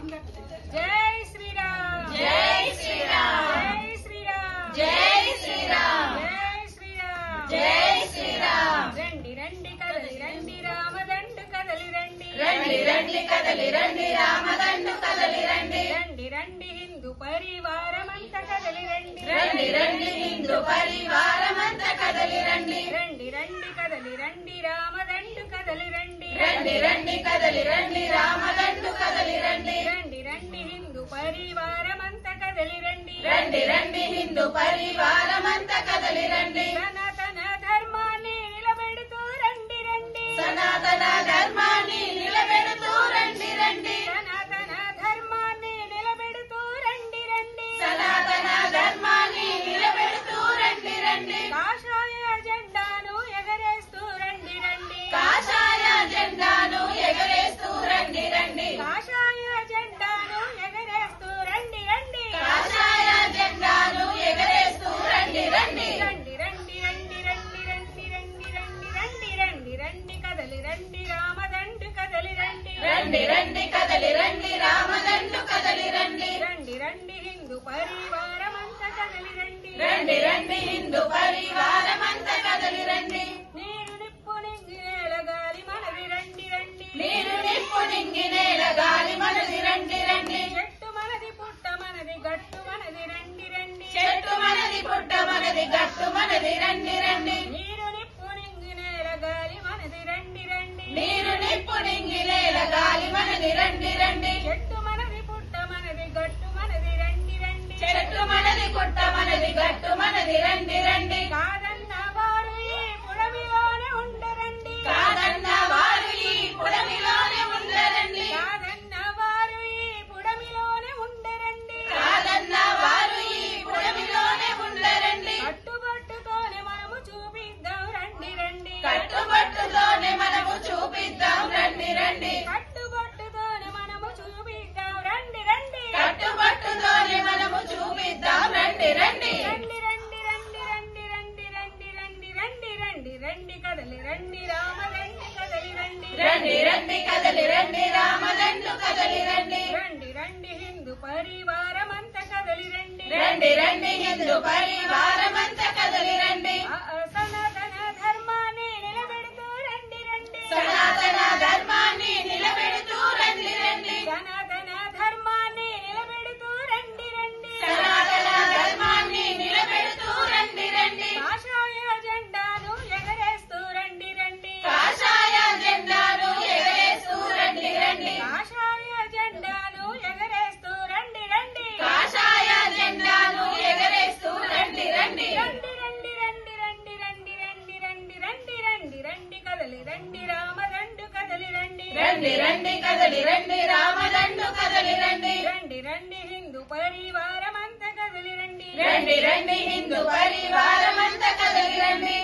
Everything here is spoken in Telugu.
జై శ్రీరామ్ జై శ్రీరామ్ జై శ్రీరామ్ జై శ్రీరామ్ జై శ్రీరామ్ జై శ్రీరామ్ రండి రండి కదలి రండి రామదండు కదలి రండి రండి రండి కదలి రండి రామదండు కదలి రండి రండి రండి హిందూ పరివారమంత కదలి రండి రండి రండి హిందూ పరివారమంత కదలి రండి రండి రండి కదలి రండి రామదండు కదలి రండి రండి రండి కదలి రండి రామదండు కదలి రండి రండి రండి హిందూ పరివారమంత కదలి రండి రండి రండి హిందూ పరివారమంత కదలి రండి సనాతన ధర్మాన్ని నిలబెడుతూ రండి రండి సనాతన ధర్మాన్ని నిలబెడుతూ రండి రండి సనాతన ధర్మాన్ని నిలబెడుతూ రండి రండి సనాతన ధర్మాన్ని నిలబెడుతూ రండి రండి కాషాయ జెండాను ఎగరేస్తూ రండి రండి కాషాయ జెండాను ఎగరేస్తూ రండి రండి కాషాయ జెండాను ఎగరేస్తూ రండి రండి కాషాయ జెండాను ఎగరేస్తూ రండి రండి రండి రండి రండి రండి రండి రండి రండి రండి రండి రండి కదలి రండి రామదండు కదలి రండి రండి రండి కదలి రండి రామదండు కదలి రండి రండి రండి హిందూ పరివారమంత కదలి రండి రండి రండి హిందూ పరివారమంత కదలి రండి నీరు నిప్పు నింగి నేల గాలి మనది రండి రండి నీరు నిప్పు నింగి నేల గాలి మనది రండి రండి చెట్టు మనది పుట్ట మనది గట్టు మనది రండి రండి చెట్టు మనది పుట్ట మనది గట్టు మనది రండి రండి నీరు నిప్పు నింగి నేల గాలి మనది రండి రండి నీరు నిప్పు నింగి నేల గాలి మనది రండి రండి చెట్టు మనది పుట్ట మనది గట్టు మనది రండి రండి చెట్టు మనది పుట్ట మనది గట్టు మనది రండి రండి కాదన్న వారు ఈ పుడమిలోనే ఉండరండి కాదన్న వారు ఈ పుడమిలోనే ఉండరండి కాదన్న వారు ఈ పుడమిలోనే ఉండరండి కాదన్న వారు ఈ పుడమిలోనే ఉండరండి కట్టుబట్టుతోనే మనము చూపిద్దాం రండి రండి కట్టుబట్టుతోనే మనము చూపిద్దాం రండి రండి కట్టుబట్టుతోనే మనము చూపిద్దాం రండి రండి కట్టుబట్టుతోనే మనము చూపిద్దాం రండి రండి రండి రండి రండి రండి రండి రండి రండి రండి రండి రండి కదలి రండి రామదండి కదలి రండి రండి రండి కదలి రండి రామదండు కదలి రండి రండి రండి హిందూ పరివారమంత కదలి రండి రండి రండి హిందూ పరివారమంత కదలి రండి సనాతన ధర్మాన్ని నిలబెడుతూ రండి రండి సనాతన ధర్మాన్ని నిలబెడుతూ రండి రండి సనాతన ధర్మాన్ని నిలబెడుతూ రండి రండి సనాతన ధర్మాన్ని నిలబెడుతూ రండి రండి కాషాయ జెండాను ఎగరేస్తూ రండి రండి కాషాయ జెండాను ఎగరేస్తూ రండి రండి కాషాయ జెండాను ఎగరేస్తూ రండి రండి కాషాయ జెండాను ఎగరేస్తూ రండి రండి రండి రండి రండి రండి రండి రండి రండి రండి రండి రండి కదలి రండి రామదండు కదలి రండి రండి రండి కదలి రండి రామదండు కదలి రండి రండి రండి హిందూ పరివారమంత కదలి రండి రండి రండి హిందూ పరివారమంత కదలి రండి